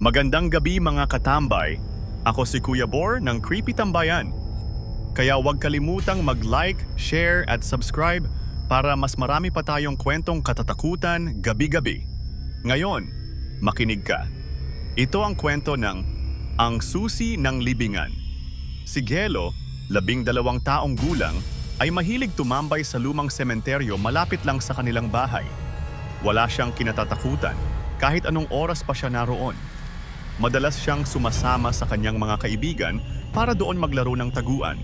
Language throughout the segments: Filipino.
Magandang gabi mga katambay. Ako si Kuya Bor ng Creepy Tambayan. Kaya huwag kalimutang mag-like, share at subscribe para mas marami pa tayong kwentong katatakutan gabi-gabi. Ngayon, makinig ka. Ito ang kwento ng Ang Susi ng Libingan. Si Gelo, 12 taong gulang, ay mahilig tumambay sa lumang sementeryo malapit lang sa kanilang bahay. Wala siyang kinatatakutan kahit anong oras pa siya naroon. Madalas siyang sumasama sa kanyang mga kaibigan para doon maglaro ng taguan.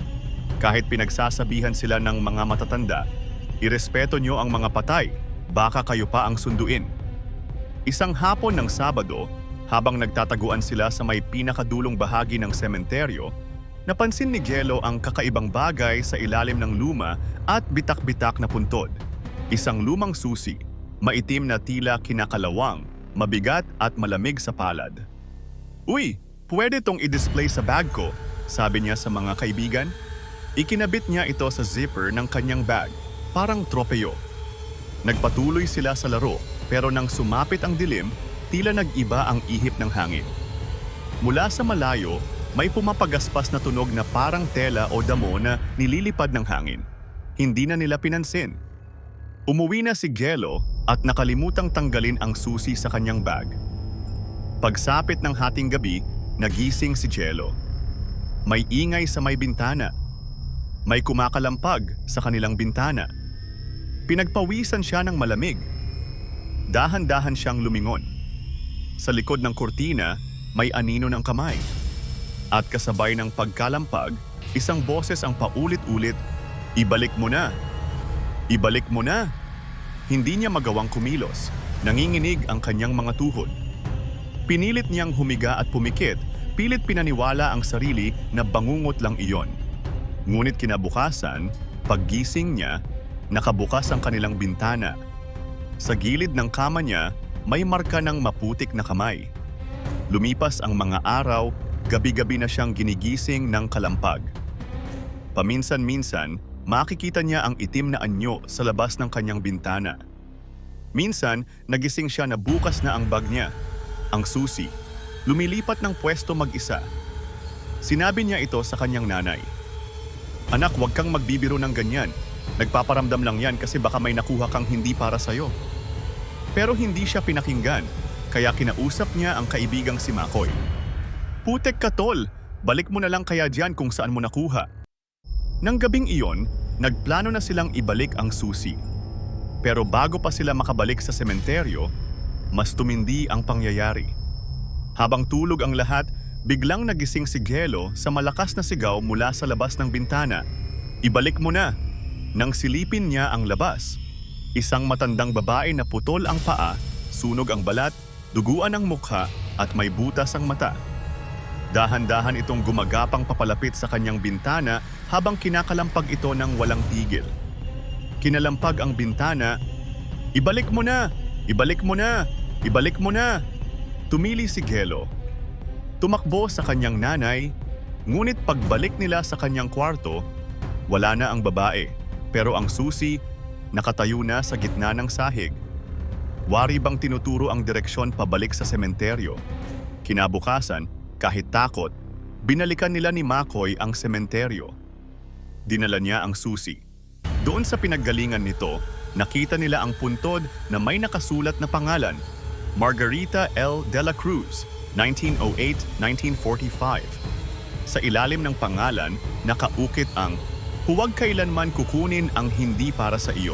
Kahit pinagsasabihan sila ng mga matatanda, irespeto niyo ang mga patay, baka kayo pa ang sunduin. Isang hapon ng Sabado, habang nagtataguan sila sa may pinakadulong bahagi ng sementeryo, napansin ni Gelo ang kakaibang bagay sa ilalim ng luma at bitak-bitak na puntod. Isang lumang susi, maitim na tila kinakalawang, mabigat at malamig sa palad. "Uy, pwede tong i-display sa bag ko," sabi niya sa mga kaibigan. Ikinabit niya ito sa zipper ng kanyang bag, parang tropeyo. Nagpatuloy sila sa laro, pero nang sumapit ang dilim, tila nag-iba ang ihip ng hangin. Mula sa malayo, may pumapagaspas na tunog na parang tela o damo na nililipad ng hangin. Hindi na nila pinansin. Umuwi na si Gelo at nakalimutang tanggalin ang susi sa kanyang bag. Pagsapit ng hating gabi, nagising si Gelo. May ingay sa may bintana. May kumakalampag sa kanilang bintana. Pinagpawisan siya ng malamig. Dahan-dahan siyang lumingon. Sa likod ng kurtina, may anino ng kamay. At kasabay ng pagkalampag, isang boses ang paulit-ulit, "Ibalik mo na! Ibalik mo na!" Hindi niya magawang kumilos. Nanginginig ang kanyang mga tuhod. Pinilit niyang humiga at pumikit, pilit pinaniwala ang sarili na bangungot lang iyon. Ngunit kinabukasan, paggising niya, nakabukas ang kanilang bintana. Sa gilid ng kama niya, may marka ng maputik na kamay. Lumipas ang mga araw, gabi-gabi na siyang ginigising ng kalampag. Paminsan-minsan, makikita niya ang itim na anyo sa labas ng kanyang bintana. Minsan, nagising siya na bukas na ang bag niya. Ang susi, lumilipat ng pwesto mag-isa. Sinabi niya ito sa kanyang nanay. "Anak, huwag kang magbibiro ng ganyan. Nagpaparamdam lang yan kasi baka may nakuha kang hindi para sa'yo." Pero hindi siya pinakinggan, kaya kinausap niya ang kaibigang si Makoy. "Putek ka tol, balik mo na lang kaya diyan kung saan mo nakuha." Nang gabing iyon, nagplano na silang ibalik ang susi. Pero bago pa sila makabalik sa sementeryo, mas tumindi ang pangyayari. Habang tulog ang lahat, biglang nagising si Gelo sa malakas na sigaw mula sa labas ng bintana. "Ibalik mo na!" Nang silipin niya ang labas, isang matandang babae na putol ang paa, sunog ang balat, duguan ang mukha at may butas ang mata. Dahan-dahan itong gumagapang papalapit sa kanyang bintana habang kinakalampag ito ng walang tigil. Kinalampag ang bintana. "Ibalik mo na! Ibalik mo na! Ibalik mo na!" Tumili si Gelo. Tumakbo sa kanyang nanay, ngunit pagbalik nila sa kanyang kwarto, wala na ang babae, pero ang susi nakatayo na sa gitna ng sahig. Wari bang tinuturo ang direksyon pabalik sa sementeryo? Kinabukasan, kahit takot, binalikan nila ni Makoy ang sementeryo. Dinala niya ang susi. Doon sa pinaggalingan nito, nakita nila ang puntod na may nakasulat na pangalan, Margarita L. de la Cruz, 1908-1945. Sa ilalim ng pangalan, nakaukit ang, "Huwag kailanman kukunin ang hindi para sa iyo."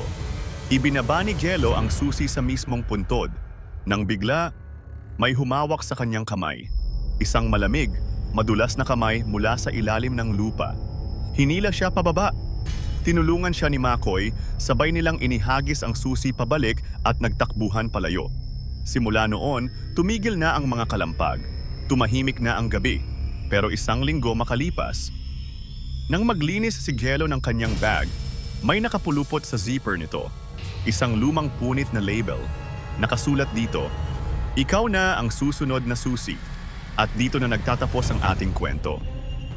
Ibinaba ni Gelo ang susi sa mismong puntod. Nang bigla, may humawak sa kanyang kamay. Isang malamig, madulas na kamay mula sa ilalim ng lupa. Hinila siya pababa. Tinulungan siya ni Makoy, sabay nilang inihagis ang susi pabalik at nagtakbuhan palayo. Simula noon, tumigil na ang mga kalampag. Tumahimik na ang gabi. Pero isang linggo makalipas, nang maglinis si Gelo ng kanyang bag, may nakapulupot sa zipper nito. Isang lumang punit na label. Nakasulat dito, "Ikaw na ang susunod na susi." At dito na nagtatapos ang ating kwento.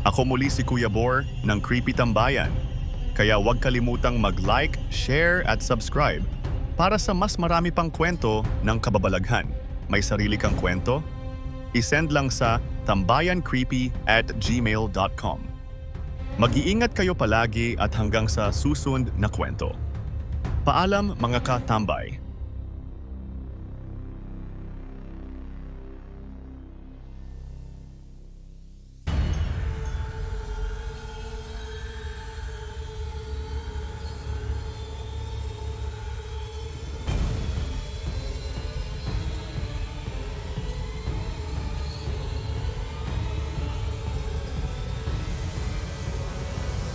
Ako muli si Kuya Bor ng Creepy Tambayan. Kaya huwag kalimutang mag-like, share at subscribe para sa mas marami pang kwento ng kababalaghan. May sarili kang kwento? isend lang sa tambayancreepy@gmail.com. Mag-iingat kayo palagi at hanggang sa susunod na kwento. Paalam mga katambay!